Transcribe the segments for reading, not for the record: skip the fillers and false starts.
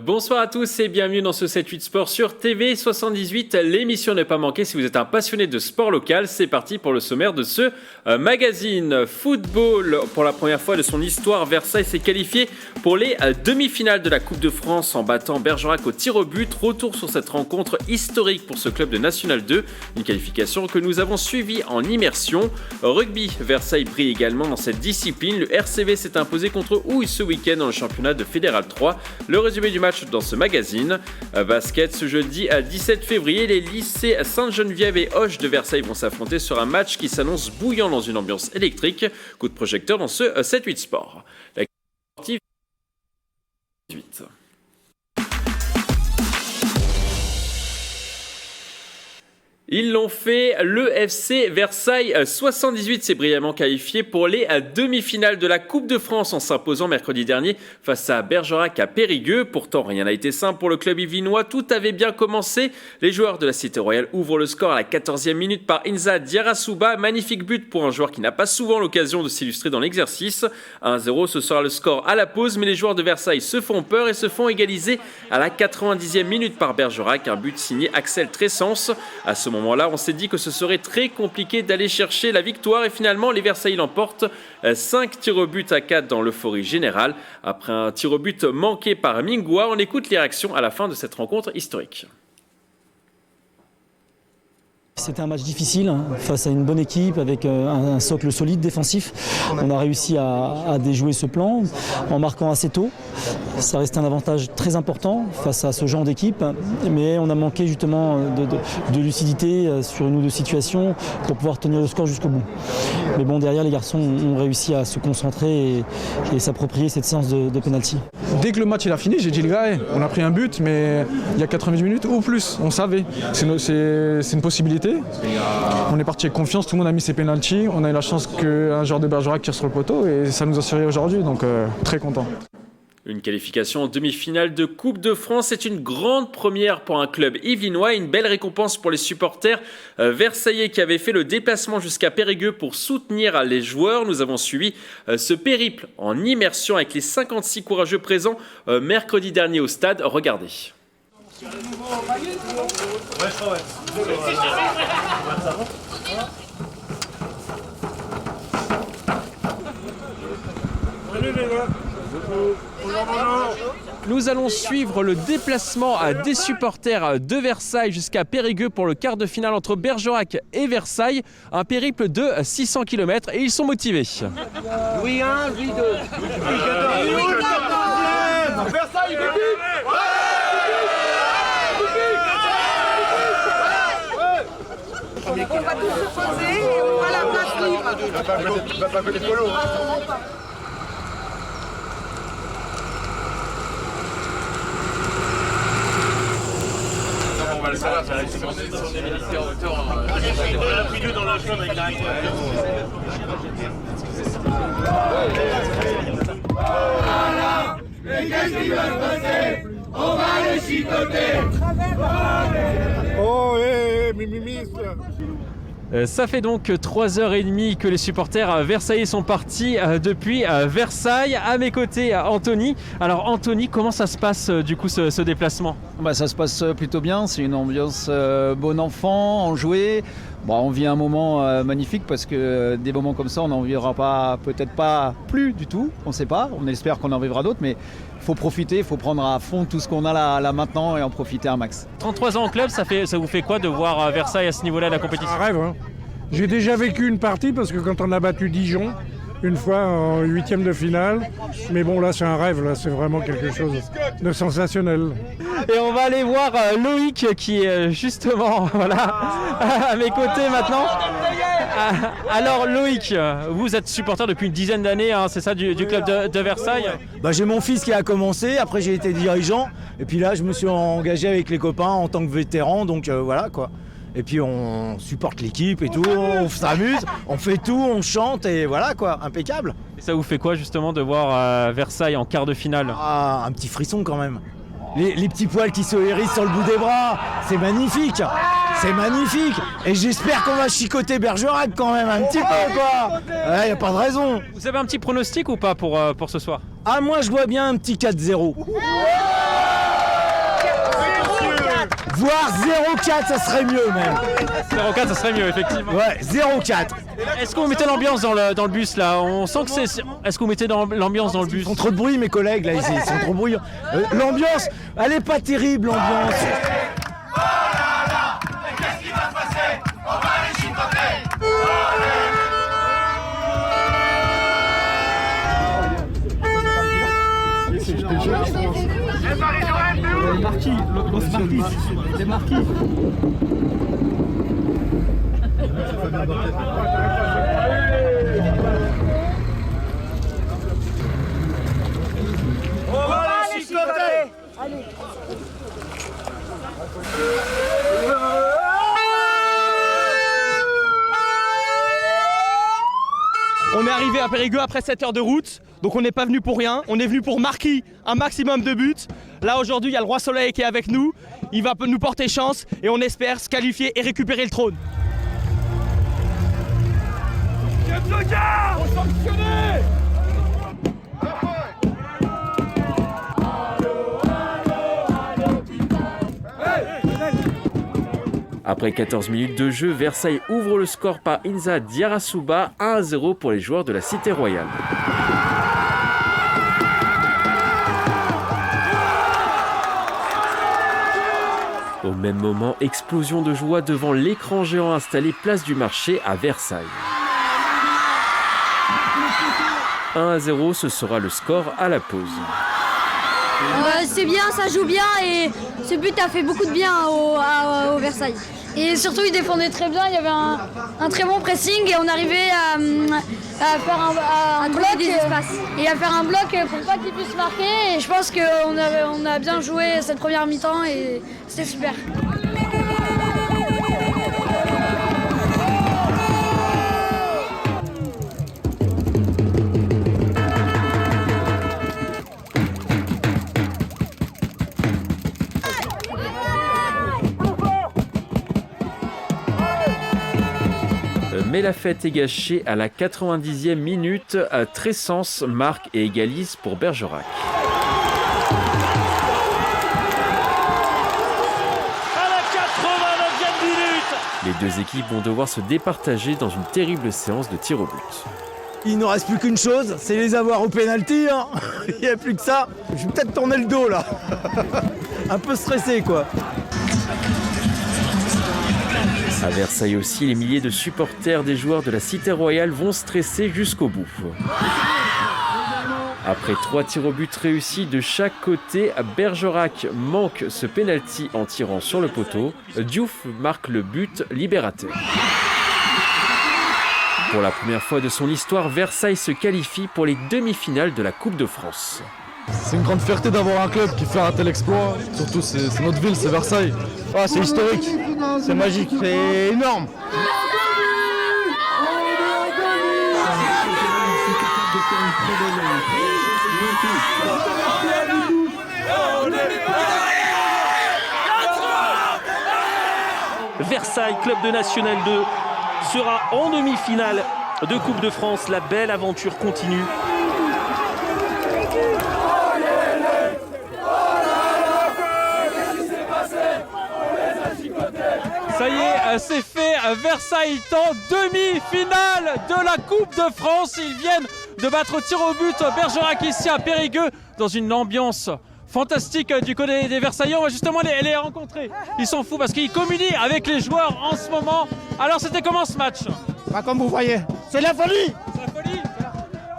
Bonsoir à tous et bienvenue dans ce 7-8 Sport sur TV78. L'émission n'est pas manquée si vous êtes un passionné de sport local. C'est parti pour le sommaire de ce magazine. Football, pour la première fois de son histoire, Versailles s'est qualifié pour les demi-finales de la Coupe de France en battant Bergerac au tir au but. Retour sur cette rencontre historique pour ce club de National 2. Une qualification que nous avons suivie en immersion. Rugby, Versailles brille également dans cette discipline. Le RCV s'est imposé contre Houille ce week-end dans le championnat de Fédéral 3. Le résumé du match dans ce magazine. Basket, ce jeudi 17 février, les lycées Sainte-Geneviève et Hoche de Versailles vont s'affronter sur un match qui s'annonce bouillant dans une ambiance électrique. Coup de projecteur dans ce 7-8 Sport. La sportive 18. Ils l'ont fait, le FC Versailles 78 s'est brillamment qualifié pour les demi-finales de la Coupe de France en s'imposant mercredi dernier face à Bergerac à Périgueux. Pourtant, rien n'a été simple pour le club yvelinois, tout avait bien commencé. Les joueurs de la Cité Royale ouvrent le score à la 14e minute par Inza Diarrasouba. Magnifique but pour un joueur qui n'a pas souvent l'occasion de s'illustrer dans l'exercice. 1-0, ce sera le score à la pause, mais les joueurs de Versailles se font peur et se font égaliser à la 90e minute par Bergerac. Un but signé Axel Tressens. À ce moment-là, on s'est dit que ce serait très compliqué d'aller chercher la victoire et finalement les Versailles l'emportent 5 tirs au but à 4 dans l'euphorie générale. Après un tir au but manqué par Mingua, on écoute les réactions à la fin de cette rencontre historique. C'était un match difficile face à une bonne équipe avec un socle solide défensif. On a réussi à déjouer ce plan en marquant assez tôt. Ça restait un avantage très important face à ce genre d'équipe, mais on a manqué justement de lucidité sur une ou deux situations pour pouvoir tenir le score jusqu'au bout. Mais bon, derrière, les garçons ont réussi à se concentrer et s'approprier cette séance de pénalty. Dès que le match est fini, j'ai dit les gars, on a pris un but, mais il y a 90 minutes ou plus, on savait. C'est une possibilité. On est parti avec confiance, tout le monde a mis ses pénaltys. On a eu la chance qu'un joueur de Bergerac tire sur le poteau et ça nous a servi aujourd'hui, donc très content. Une qualification en demi-finale de Coupe de France, c'est une grande première pour un club yvelinois et une belle récompense pour les supporters versaillais qui avaient fait le déplacement jusqu'à Périgueux pour soutenir les joueurs. Nous avons suivi ce périple en immersion avec les 56 courageux présents mercredi dernier au stade. Regardez. Nous allons suivre le déplacement des supporters de Versailles jusqu'à Périgueux pour le quart de finale entre Bergerac et Versailles. Un périple de 600 km et ils sont motivés. Louis 1, Louis 2. Versailles, on va tous se poser et on va la place libre. Tu vas pas connaître Polo. On va le savoir, ça va être sur des militaires en hauteur. On a pris deux dans la chambre avec la voilà. Mais qu'est-ce qui va se passer? On va les chicoter. Oh, Ça fait donc 3h30 que les supporters versaillais sont partis depuis Versailles. À mes côtés, Anthony. Alors Anthony, comment ça se passe du coup ce déplacement ? Ça se passe plutôt bien, c'est une ambiance bon enfant, enjouée. On vit un moment magnifique parce que des moments comme ça, on n'en vivra peut-être pas plus du tout, on ne sait pas, on espère qu'on en vivra d'autres, mais il faut profiter, il faut prendre à fond tout ce qu'on a là maintenant et en profiter un max. 33 ans en club, ça vous fait quoi de voir Versailles à ce niveau-là de la compétition ? Un rêve, hein. J'ai déjà vécu une partie parce que quand on a battu Dijon, une fois en 8e de finale, mais bon là c'est un rêve, là c'est vraiment quelque chose de sensationnel. Et on va aller voir Loïc qui est justement à mes côtés maintenant. Alors Loïc, vous êtes supporter depuis une dizaine d'années, c'est ça, du club de Versailles ? J'ai mon fils qui a commencé, après j'ai été dirigeant, et puis là je me suis engagé avec les copains en tant que vétéran, donc voilà quoi. Et puis on supporte l'équipe et tout, on s'amuse, on fait tout, on chante et voilà quoi, impeccable. Et ça vous fait quoi justement de voir Versailles en quart de finale ? Un petit frisson quand même. Les petits poils qui se hérissent sur le bout des bras, c'est magnifique. C'est magnifique. Et j'espère qu'on va chicoter Bergerac quand même un petit peu quoi. Ouais, y a pas de raison. Vous avez un petit pronostic ou pas pour ce soir ? Moi je vois bien un petit 4-0. Voire 0-4, ça serait mieux même. 0-4, ça serait mieux, effectivement. Ouais, 0-4. Est-ce que vous mettez l'ambiance dans le bus là? On sent que c'est. Est-ce que vous mettez l'ambiance dans le bus? Ils font trop de bruit, mes collègues, là, ils sont trop bruyants. L'ambiance, elle est pas terrible, l'ambiance. Qu'est-ce qui va se passer? On va les chicoter. On va les chicoter. On est arrivé à Périgueux après 7 heures de route, donc on n'est pas venu pour rien, on est venu pour marquer un maximum de buts. Là aujourd'hui il y a le Roi Soleil qui est avec nous, il va nous porter chance et on espère se qualifier et récupérer le trône. Après 14 minutes de jeu, Versailles ouvre le score par Inza Diarrasouba, 1-0 pour les joueurs de la Cité Royale. Au même moment, explosion de joie devant l'écran géant installé place du Marché à Versailles. 1-0, ce sera le score à la pause. C'est bien, ça joue bien et ce but a fait beaucoup de bien au Versailles. Et surtout, ils défendaient très bien, il y avait un très bon pressing et on arrivait à faire un bloc et à faire un bloc pour pas qu'ils puissent marquer. Et je pense qu'on a bien joué cette première mi-temps et c'était super. Mais la fête est gâchée à la 90e minute. Tressens marque et égalise pour Bergerac. À la 89e minute, Les deux équipes vont devoir se départager dans une terrible séance de tir au but. Il ne reste plus qu'une chose, c'est les avoir au pénalty. Hein. Il n'y a plus que ça. Je vais peut-être tourner le dos là. Un peu stressé quoi. À Versailles aussi, les milliers de supporters des joueurs de la Cité Royale vont stresser jusqu'au bout. Après 3 tirs au but réussis de chaque côté, Bergerac manque ce pénalty en tirant sur le poteau. Diouf marque le but libérateur. Pour la première fois de son histoire, Versailles se qualifie pour les demi-finales de la Coupe de France. C'est une grande fierté d'avoir un club qui fait un tel exploit. Surtout, c'est notre ville, c'est Versailles. Ah, c'est historique, c'est magique, c'est énorme. Versailles, club de National 2, sera en demi-finale de Coupe de France. La belle aventure continue. Ça y est, c'est fait. Versailles est en demi-finale de la Coupe de France. Ils viennent de battre au tir au but Bergerac ici à Périgueux dans une ambiance fantastique du côté des Versaillais. On va justement les rencontrer. Ils sont fous parce qu'ils communient avec les joueurs en ce moment. Alors c'était comment ce match? Comme vous voyez, c'est la folie. C'est la folie.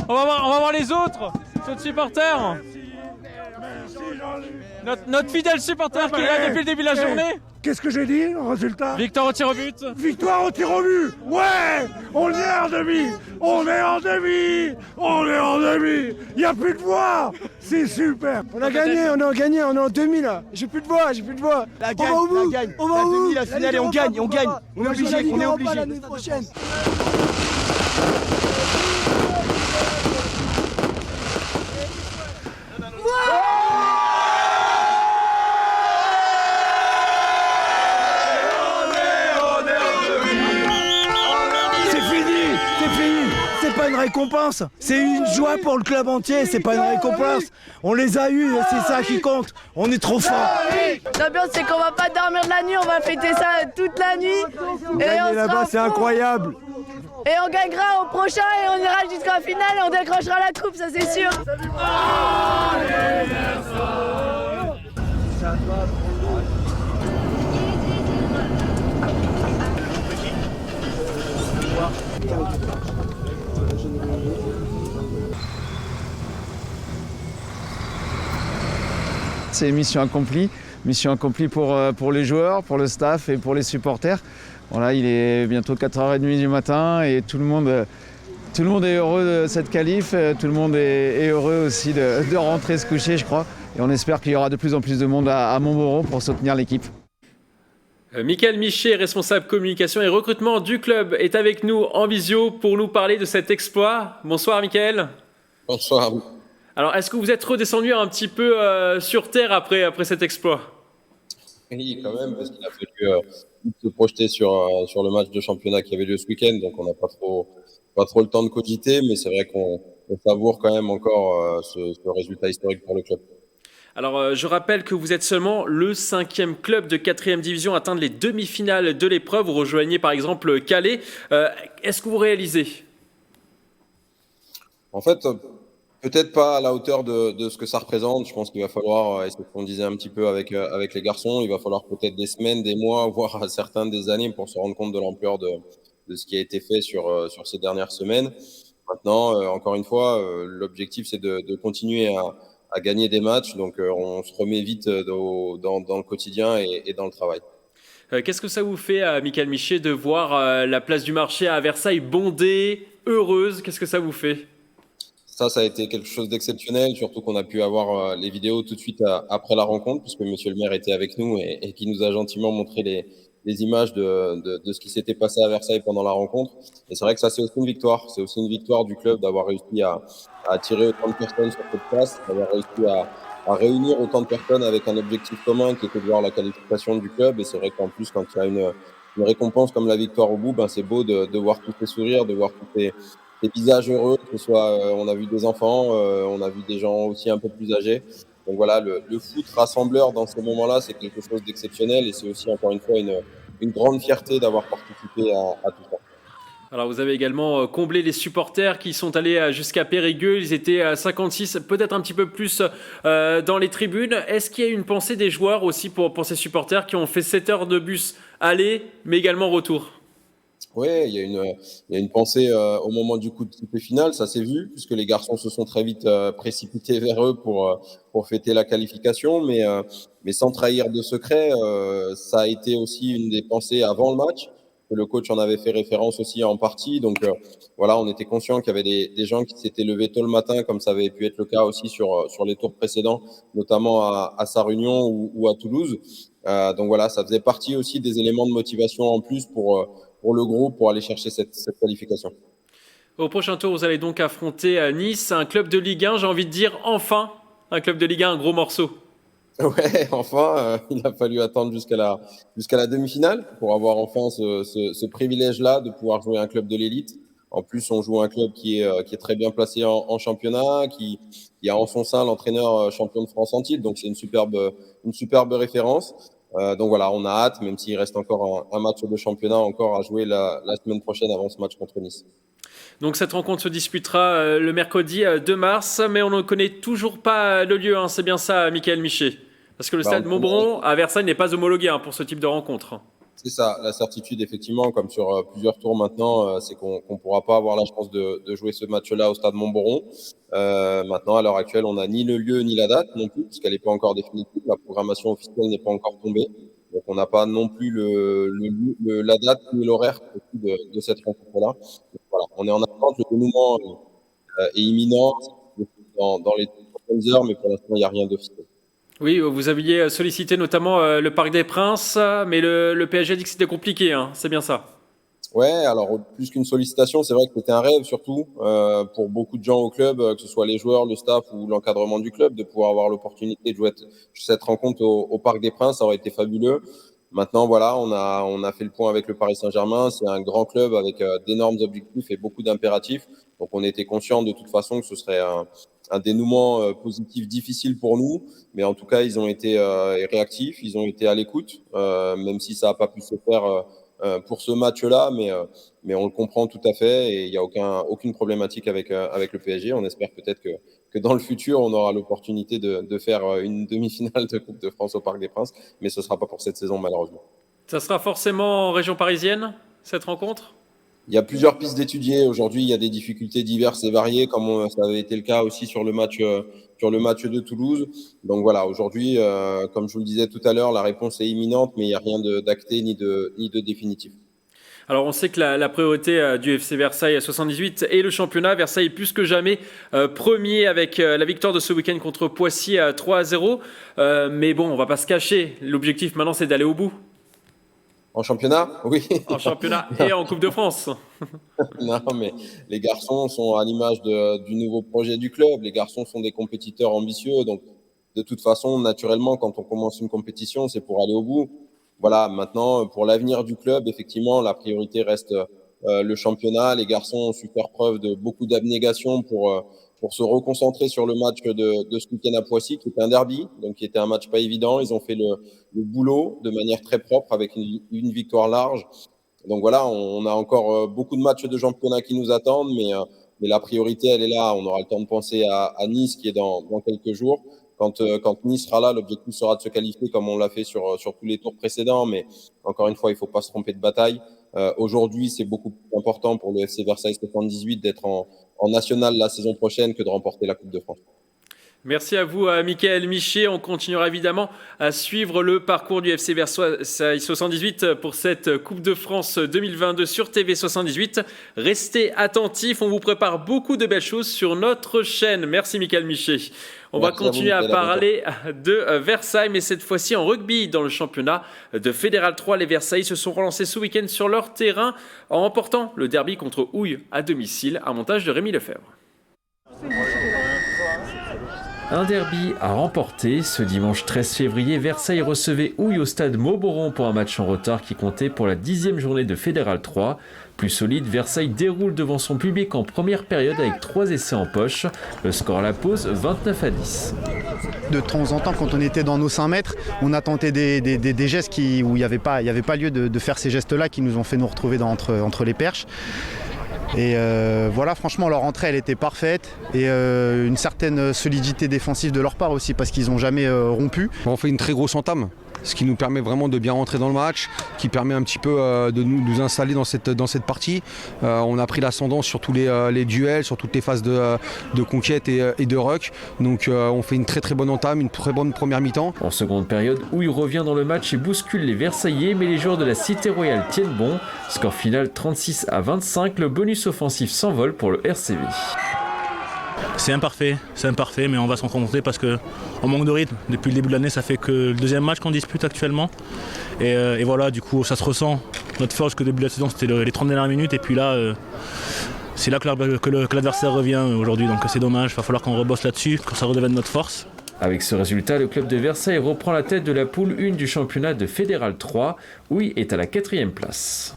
On va voir les autres supporters. Notre fidèle supporter qui est là depuis le début de la journée. Qu'est-ce que j'ai dit, le résultat? Victoire au tir au but. Victoire au tir au but. Ouais, on est en demi. On est en demi. On est en demi. Il n'y a plus de voix. C'est super. On a gagné, on est en demi là. J'ai plus de voix. La gagne, on va au bout. On va au bout. La finale et on gagne. On est obligé, l'année prochaine. récompense. C'est une joie pour le club entier, c'est pas une récompense. On les a eus, c'est ça qui compte. On est trop forts. L'ambiance, c'est qu'on va pas dormir de la nuit, on va fêter ça toute la nuit. Gagner là-bas, c'est incroyable. Et on gagnera au prochain et on ira jusqu'à la finale et on décrochera la coupe, ça c'est sûr. C'est mission accomplie pour les joueurs, pour le staff et pour les supporters. Voilà, il est bientôt 4h30 du matin et tout le monde est heureux de cette qualif, tout le monde est heureux aussi de rentrer se coucher, je crois. Et on espère qu'il y aura de plus en plus de monde à Montmoreau pour soutenir l'équipe. Michael Michet, responsable communication et recrutement du club, est avec nous en visio pour nous parler de cet exploit. Bonsoir Michael. Bonsoir. Alors, est-ce que vous êtes redescendu un petit peu sur terre après cet exploit? Oui, quand même, parce qu'il a fallu se projeter sur le match de championnat qui avait lieu ce week-end, donc on n'a pas trop le temps de cogiter, mais c'est vrai qu'on savoure quand même encore ce résultat historique pour le club. Alors, je rappelle que vous êtes seulement le 5e club de 4e division à atteindre les demi-finales de l'épreuve. Vous rejoignez par exemple Calais. Est-ce que vous réalisez? En fait, peut-être pas à la hauteur de ce que ça représente. Je pense qu'il va falloir, et c'est ce qu'on disait un petit peu avec les garçons, il va falloir peut-être des semaines, des mois, voire certains des années pour se rendre compte de l'ampleur de ce qui a été fait sur ces dernières semaines. Maintenant, encore une fois, l'objectif, c'est de continuer à gagner des matchs. Donc, on se remet vite dans le quotidien et dans le travail. Qu'est-ce que ça vous fait, Michael Michet, de voir la place du marché à Versailles bondée, heureuse? Qu'est-ce que ça vous fait? Ça a été quelque chose d'exceptionnel, surtout qu'on a pu avoir les vidéos tout de suite après la rencontre, puisque monsieur le maire était avec nous et qui nous a gentiment montré les images de ce qui s'était passé à Versailles pendant la rencontre. Et c'est vrai que ça, c'est aussi une victoire. C'est aussi une victoire du club d'avoir réussi à attirer autant de personnes sur cette place, d'avoir réussi à réunir autant de personnes avec un objectif commun qui était de voir la qualification du club. Et c'est vrai qu'en plus, quand il y a une récompense comme la victoire au bout, c'est beau de voir tous ces sourires, de voir tous ces visages heureux, que ce soit, on a vu des enfants, on a vu des gens aussi un peu plus âgés. Donc voilà, le foot rassembleur dans ces moments-là, c'est quelque chose d'exceptionnel et c'est aussi encore une fois une grande fierté d'avoir participé à tout ça. Alors vous avez également comblé les supporters qui sont allés jusqu'à Périgueux. Ils étaient à 56, peut-être un petit peu plus dans les tribunes. Est-ce qu'il y a une pensée des joueurs aussi pour ces supporters qui ont fait 7 heures de bus aller, mais également retour? Oui, il y a une pensée au moment du coup de sifflet final, ça s'est vu, puisque les garçons se sont très vite précipités vers eux pour fêter la qualification, mais sans trahir de secret, ça a été aussi une des pensées avant le match, que le coach en avait fait référence aussi en partie, donc voilà, on était conscient qu'il y avait des gens qui s'étaient levés tôt le matin, comme ça avait pu être le cas aussi sur les tours précédents, notamment à Sarre-Union ou à Toulouse, donc voilà, ça faisait partie aussi des éléments de motivation en plus pour le groupe pour aller chercher cette qualification. Au prochain tour, vous allez donc affronter Nice, un club de Ligue 1, j'ai envie de dire enfin un club de Ligue 1, un gros morceau. Ouais, enfin, il a fallu attendre jusqu'à la demi-finale pour avoir enfin ce privilège-là de pouvoir jouer un club de l'élite. En plus, on joue un club qui est très bien placé en championnat, qui a en son sein l'entraîneur champion de France en titre, donc c'est une superbe référence. Donc voilà, on a hâte, même s'il reste encore un match de championnat encore à jouer la semaine prochaine avant ce match contre Nice. Donc cette rencontre se disputera le mercredi 2 mars, mais on ne connaît toujours pas le lieu, hein. C'est bien ça, Michael Michet? Parce que le stade Montmoreau à Versailles n'est pas homologué pour ce type de rencontre. C'est ça, la certitude effectivement, comme sur plusieurs tours maintenant, c'est qu'on pourra pas avoir la chance de jouer ce match-là au stade Montmoreau. Maintenant, à l'heure actuelle, on n'a ni le lieu ni la date non plus, puisqu'elle n'est pas encore définitive. La programmation officielle n'est pas encore tombée. Donc, on n'a pas non plus la date ni l'horaire de cette rencontre-là. Voilà, on est en attente, le dénouement est imminent dans les prochaines heures, mais pour l'instant, il n'y a rien d'officiel. Oui, vous aviez sollicité notamment le Parc des Princes, mais le PSG a dit que c'était compliqué, hein, c'est bien ça? Ouais, alors plus qu'une sollicitation, c'est vrai que c'était un rêve surtout pour beaucoup de gens au club, que ce soit les joueurs, le staff ou l'encadrement du club, de pouvoir avoir l'opportunité de jouer cette rencontre au Parc des Princes, ça aurait été fabuleux. Maintenant, voilà, on a fait le point avec le Paris Saint-Germain. C'est un grand club avec d'énormes objectifs et beaucoup d'impératifs. Donc, on était conscient de toute façon que ce serait un dénouement positif difficile pour nous. Mais en tout cas, ils ont été réactifs, ils ont été à l'écoute, même si ça n'a pas pu se faire pour ce match-là. Mais on le comprend tout à fait et il n'y a aucune problématique avec le PSG. On espère peut-être que dans le futur, on aura l'opportunité de faire une demi-finale de Coupe de France au Parc des Princes. Mais ce ne sera pas pour cette saison, malheureusement. Ça sera forcément en région parisienne, cette rencontre ? Il y a plusieurs pistes d'étudier. Aujourd'hui, il y a des difficultés diverses et variées, comme ça avait été le cas aussi sur le match de Toulouse. Donc voilà, aujourd'hui, comme je vous le disais tout à l'heure, la réponse est imminente, mais il n'y a rien d'acté ni de définitif. Alors on sait que la priorité du FC Versailles 78 est le championnat. Versailles plus que jamais premier avec la victoire de ce week-end contre Poissy à 3-0. Mais bon, on ne va pas se cacher. L'objectif maintenant, c'est d'aller au bout. En championnat ? Oui. En championnat et en Coupe de France. Non, mais les garçons sont à l'image du nouveau projet du club. Les garçons sont des compétiteurs ambitieux. Donc, de toute façon, naturellement, quand on commence une compétition, c'est pour aller au bout. Voilà, maintenant, pour l'avenir du club, effectivement, la priorité reste le championnat. Les garçons ont su faire preuve de beaucoup d'abnégation pour se reconcentrer sur le match de ce week-end à Poissy, qui était un derby, donc qui était un match pas évident. Ils ont fait le boulot de manière très propre avec une victoire large. Donc voilà, on a encore beaucoup de matchs de championnat qui nous attendent, mais la priorité, elle est là. On aura le temps de penser à Nice, qui est dans quelques jours. Quand Nice sera là, l'objectif sera de se qualifier comme on l'a fait sur tous les tours précédents. Mais encore une fois, il ne faut pas se tromper de bataille. Aujourd'hui, c'est beaucoup plus important pour le FC Versailles 78 d'être en national la saison prochaine que de remporter la Coupe de France. Merci à vous, Mickaël Michet. On continuera évidemment à suivre le parcours du FC Versailles 78 pour cette Coupe de France 2022 sur TV78. Restez attentifs, on vous prépare beaucoup de belles choses sur notre chaîne. Merci, Mickaël Michet. On va continuer à parler de Versailles, mais cette fois-ci en rugby dans le championnat de Fédéral 3. Les Versailles se sont relancés ce week-end sur leur terrain en remportant le derby contre Houille à domicile. Un montage de Rémi Lefebvre. Un derby à remporter. Ce dimanche 13 février, Versailles recevait Houille au stade Mauboron pour un match en retard qui comptait pour la 10e journée de Fédéral 3. Plus solide, Versailles déroule devant son public en première période avec 3 essais en poche. Le score à la pause, 29-10. De temps en temps, quand on était dans nos 5 mètres, on a tenté des gestes où il n'y avait pas lieu de faire ces gestes-là qui nous ont fait nous retrouver entre les perches. Et voilà, franchement, leur entrée, elle était parfaite et une certaine solidité défensive de leur part aussi parce qu'ils n'ont jamais rompu. On fait une très grosse entame, ce qui nous permet vraiment de bien rentrer dans le match, qui permet un petit peu de nous installer dans cette partie. On a pris l'ascendant sur tous les duels, sur toutes les phases de conquête et de ruck. Donc on fait une très très bonne entame, une très bonne première mi-temps. En seconde période, Houille revient dans le match et bouscule les Versaillais, mais les joueurs de la Cité Royale tiennent bon. Score final 36-25, le bonus offensif s'envole pour le RCV. C'est imparfait, mais on va s'en contenter parce qu'on manque de rythme. Depuis le début de l'année, ça fait que le deuxième match qu'on dispute actuellement. Et voilà, du coup, ça se ressent. Notre force que début de la saison, c'était les 30 dernières minutes. Et puis là, c'est là que l'adversaire revient aujourd'hui. Donc c'est dommage, il va falloir qu'on rebosse là-dessus, que ça redevienne notre force. Avec ce résultat, le club de Versailles reprend la tête de la poule 1 du championnat de Fédéral 3, où il est à la 4e place.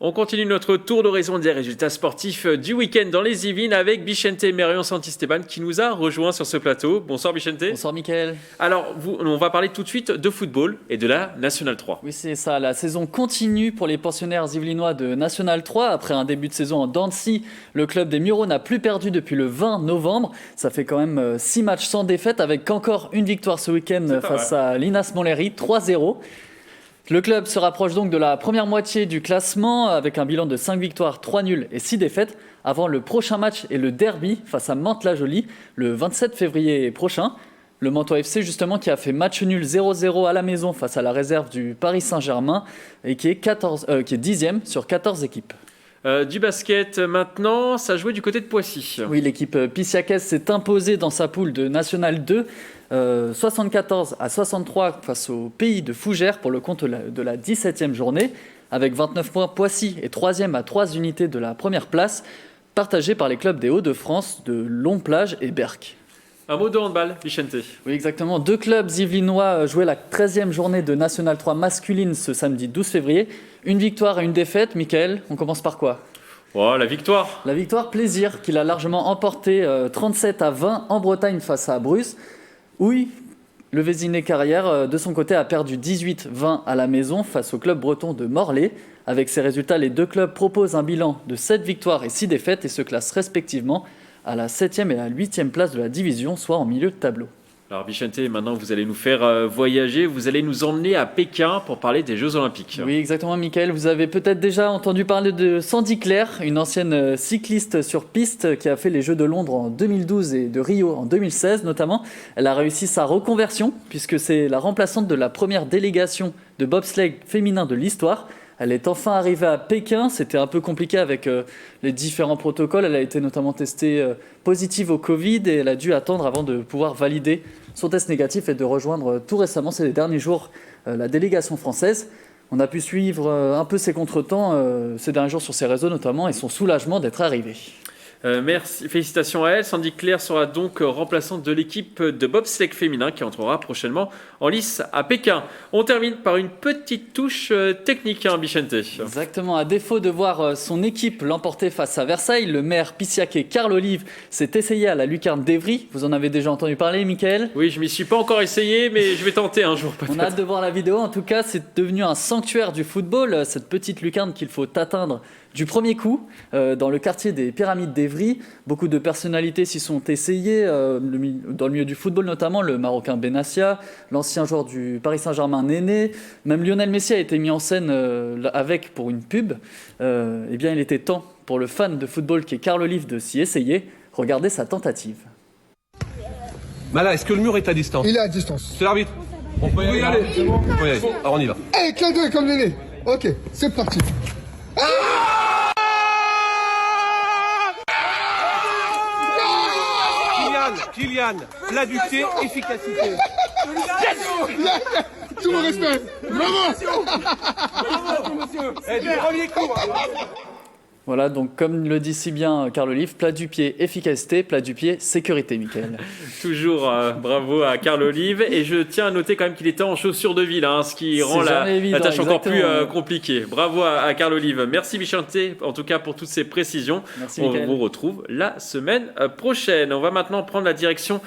On continue notre tour d'horizon des résultats sportifs du week-end dans les Yvelines avec Bichente Merion Santisteban qui nous a rejoint sur ce plateau. Bonsoir Bichente. Bonsoir Mickaël. Alors, on va parler tout de suite de football et de la National 3. Oui, c'est ça. La saison continue pour les pensionnaires yvelinois de National 3. Après un début de saison en dents de scie, le club des Mureaux n'a plus perdu depuis le 20 novembre. Ça fait quand même 6 matchs sans défaite avec encore une victoire ce week-end face à l'Inas Montlhéry, 3-0. Le club se rapproche donc de la première moitié du classement avec un bilan de 5 victoires, 3 nuls et 6 défaites avant le prochain match et le derby face à Mantes-la-Jolie le 27 février prochain. Le Mantois FC justement qui a fait match nul 0-0 à la maison face à la réserve du Paris Saint-Germain et qui est 10e sur 14 équipes. Du basket maintenant, ça jouait du côté de Poissy. Oui, l'équipe Pissiacaise s'est imposée dans sa poule de National 2, 74-63 face au pays de Fougères pour le compte de la 17e journée. Avec 29 points, Poissy est 3e à 3 unités de la première place, partagée par les clubs des Hauts-de-France de Long-Plage et Berck. Un mot de handball, Vicente. Oui, exactement. 2 clubs yvelinois jouaient la 13e journée de National 3 masculine ce samedi 12 février. Une victoire et une défaite. Mickaël, on commence par quoi ? Oh, la victoire. La victoire, plaisir, qu'il a largement emporté 37-20 en Bretagne face à Bruce. Oui, le Vésiné Carrière, de son côté, a perdu 18-20 à la maison face au club breton de Morlaix. Avec ces résultats, les 2 clubs proposent un bilan de 7 victoires et 6 défaites et se classent respectivement à la 7e et la 8e place de la division, soit en milieu de tableau. Alors Vicente, maintenant vous allez nous faire voyager, vous allez nous emmener à Pékin pour parler des Jeux Olympiques. Oui, exactement, Mickaël. Vous avez peut-être déjà entendu parler de Sandy Claire, une ancienne cycliste sur piste qui a fait les Jeux de Londres en 2012 et de Rio en 2016 notamment. Elle a réussi sa reconversion puisque c'est la remplaçante de la première délégation de bobsleigh féminin de l'histoire. Elle est enfin arrivée à Pékin. C'était un peu compliqué avec les différents protocoles. Elle a été notamment testée positive au Covid et elle a dû attendre avant de pouvoir valider son test négatif et de rejoindre tout récemment, ces derniers jours, la délégation française. On a pu suivre un peu ses contretemps ces derniers jours sur ses réseaux notamment et son soulagement d'être arrivée. Merci, félicitations à elle. Sandy Claire sera donc remplaçante de l'équipe de bobsleigh féminin qui entrera prochainement en lice à Pékin. On termine par une petite touche technique, Vicente. Exactement. À défaut de voir son équipe l'emporter face à Versailles, le maire pissiaquais Carl Olive s'est essayé à la lucarne d'Evry. Vous en avez déjà entendu parler, Mickaël ? Oui, je m'y suis pas encore essayé, mais je vais tenter un jour peut-être. On a hâte de voir la vidéo. En tout cas, c'est devenu un sanctuaire du football, cette petite lucarne qu'il faut atteindre du premier coup, dans le quartier des Pyramides d'Evry. Beaucoup de personnalités s'y sont essayées, dans le milieu du football notamment, le Marocain Benassia, l'ancien joueur du Paris Saint-Germain Néné, même Lionel Messi a été mis en scène avec pour une pub. Eh bien, il était temps pour le fan de football qui est Carl Olive de s'y essayer. Regardez sa tentative. Mala, est-ce que le mur est à distance ? Il est à distance. C'est l'arbitre. On peut y aller. On peut y aller. Alors on y va. Hey, clin d'œil comme Néné. Ok, c'est parti. Kylian, plat du pied, efficacité. Tout mon respect. Bravo. Du premier coup. Voilà, donc comme le dit si bien Carl Olive, plat du pied, efficacité, plat du pied, sécurité, Mickaël. Toujours bravo à Carl Olive. Et je tiens à noter quand même qu'il était en chaussures de ville, ce qui rend la tâche encore plus compliquée. Bravo à Carl Olive. Merci Vicente, en tout cas pour toutes ces précisions. Merci, on Mickaël. vous retrouve la semaine prochaine. On va maintenant prendre la direction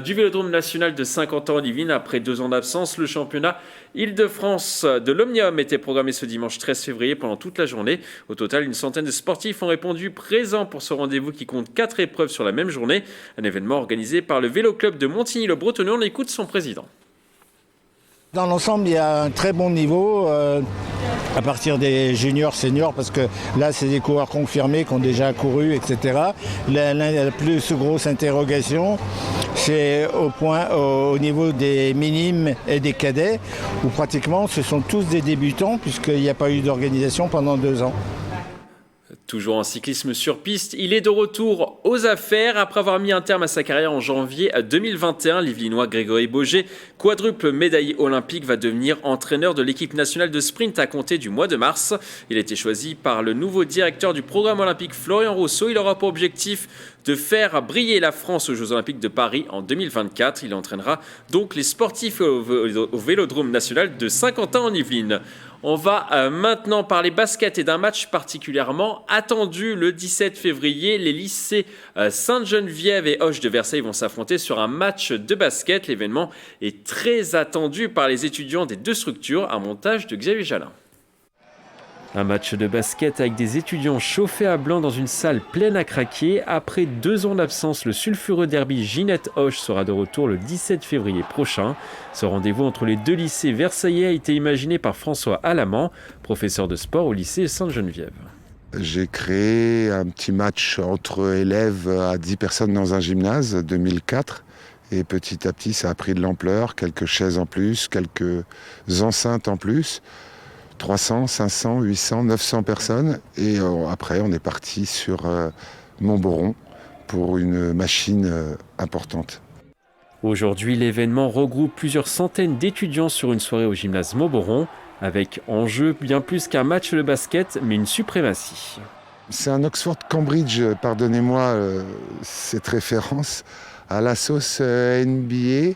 du Vélodrome national de Saint-Quentin-en-Yvelines. Après 2 ans d'absence, le championnat Île-de-France de l'Omnium était programmé ce dimanche 13 février pendant toute la journée. Au total, une centaine de sportifs ont répondu présents pour ce rendez-vous qui compte 4 épreuves sur la même journée. Un événement organisé par le Vélo Club de Montigny-le-Bretonneux. On écoute son président. Dans l'ensemble, il y a un très bon niveau à partir des juniors, seniors, parce que là, c'est des coureurs confirmés qui ont déjà couru, etc. La plus grosse interrogation, c'est au niveau des minimes et des cadets, où pratiquement ce sont tous des débutants, puisqu'il n'y a pas eu d'organisation pendant 2 ans. Toujours en cyclisme sur piste, il est de retour aux affaires. Après avoir mis un terme à sa carrière en janvier 2021, l'Yvelinois Grégory Boger, quadruple médaillé olympique, va devenir entraîneur de l'équipe nationale de sprint à compter du mois de mars. Il a été choisi par le nouveau directeur du programme olympique Florian Rousseau. Il aura pour objectif de faire briller la France aux Jeux Olympiques de Paris en 2024. Il entraînera donc les sportifs au Vélodrome national de Saint-Quentin-en-Yvelines. On va maintenant parler basket et d'un match particulièrement attendu le 17 février. Les lycées Sainte-Geneviève et Hoche de Versailles vont s'affronter sur un match de basket. L'événement est très attendu par les étudiants des 2 structures. Un montage de Xavier Jalin. Un match de basket avec des étudiants chauffés à blanc dans une salle pleine à craquer. Après 2 ans d'absence, le sulfureux derby Ginette-Hoche sera de retour le 17 février prochain. Ce rendez-vous entre les 2 lycées versaillais a été imaginé par François Alamand, professeur de sport au lycée Sainte-Geneviève. J'ai créé un petit match entre élèves à 10 personnes dans un gymnase, 2004. Et petit à petit, ça a pris de l'ampleur, quelques chaises en plus, quelques enceintes en plus. 300, 500, 800, 900 personnes. Et après, on est parti sur Montboron pour une machine importante. Aujourd'hui, l'événement regroupe plusieurs centaines d'étudiants sur une soirée au gymnase Montboron, avec en jeu bien plus qu'un match de basket, mais une suprématie. C'est un Oxford-Cambridge, pardonnez-moi cette référence, à la sauce NBA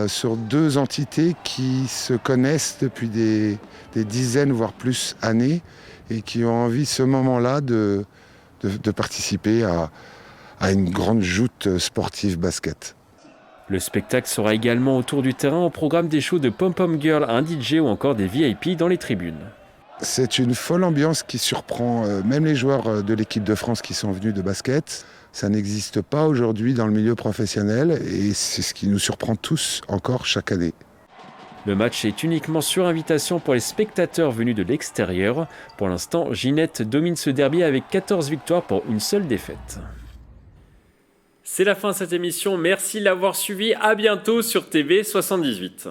sur deux entités qui se connaissent depuis des dizaines, voire plus années, et qui ont envie, ce moment-là, de participer à une grande joute sportive basket. Le spectacle sera également autour du terrain au programme des shows de Pom-Pom Girl, un DJ ou encore des VIP dans les tribunes. C'est une folle ambiance qui surprend même les joueurs de l'équipe de France qui sont venus de basket. Ça n'existe pas aujourd'hui dans le milieu professionnel et c'est ce qui nous surprend tous encore chaque année. Le match est uniquement sur invitation pour les spectateurs venus de l'extérieur. Pour l'instant, Ginette domine ce derby avec 14 victoires pour une seule défaite. C'est la fin de cette émission. Merci de l'avoir suivi. À bientôt sur TV78.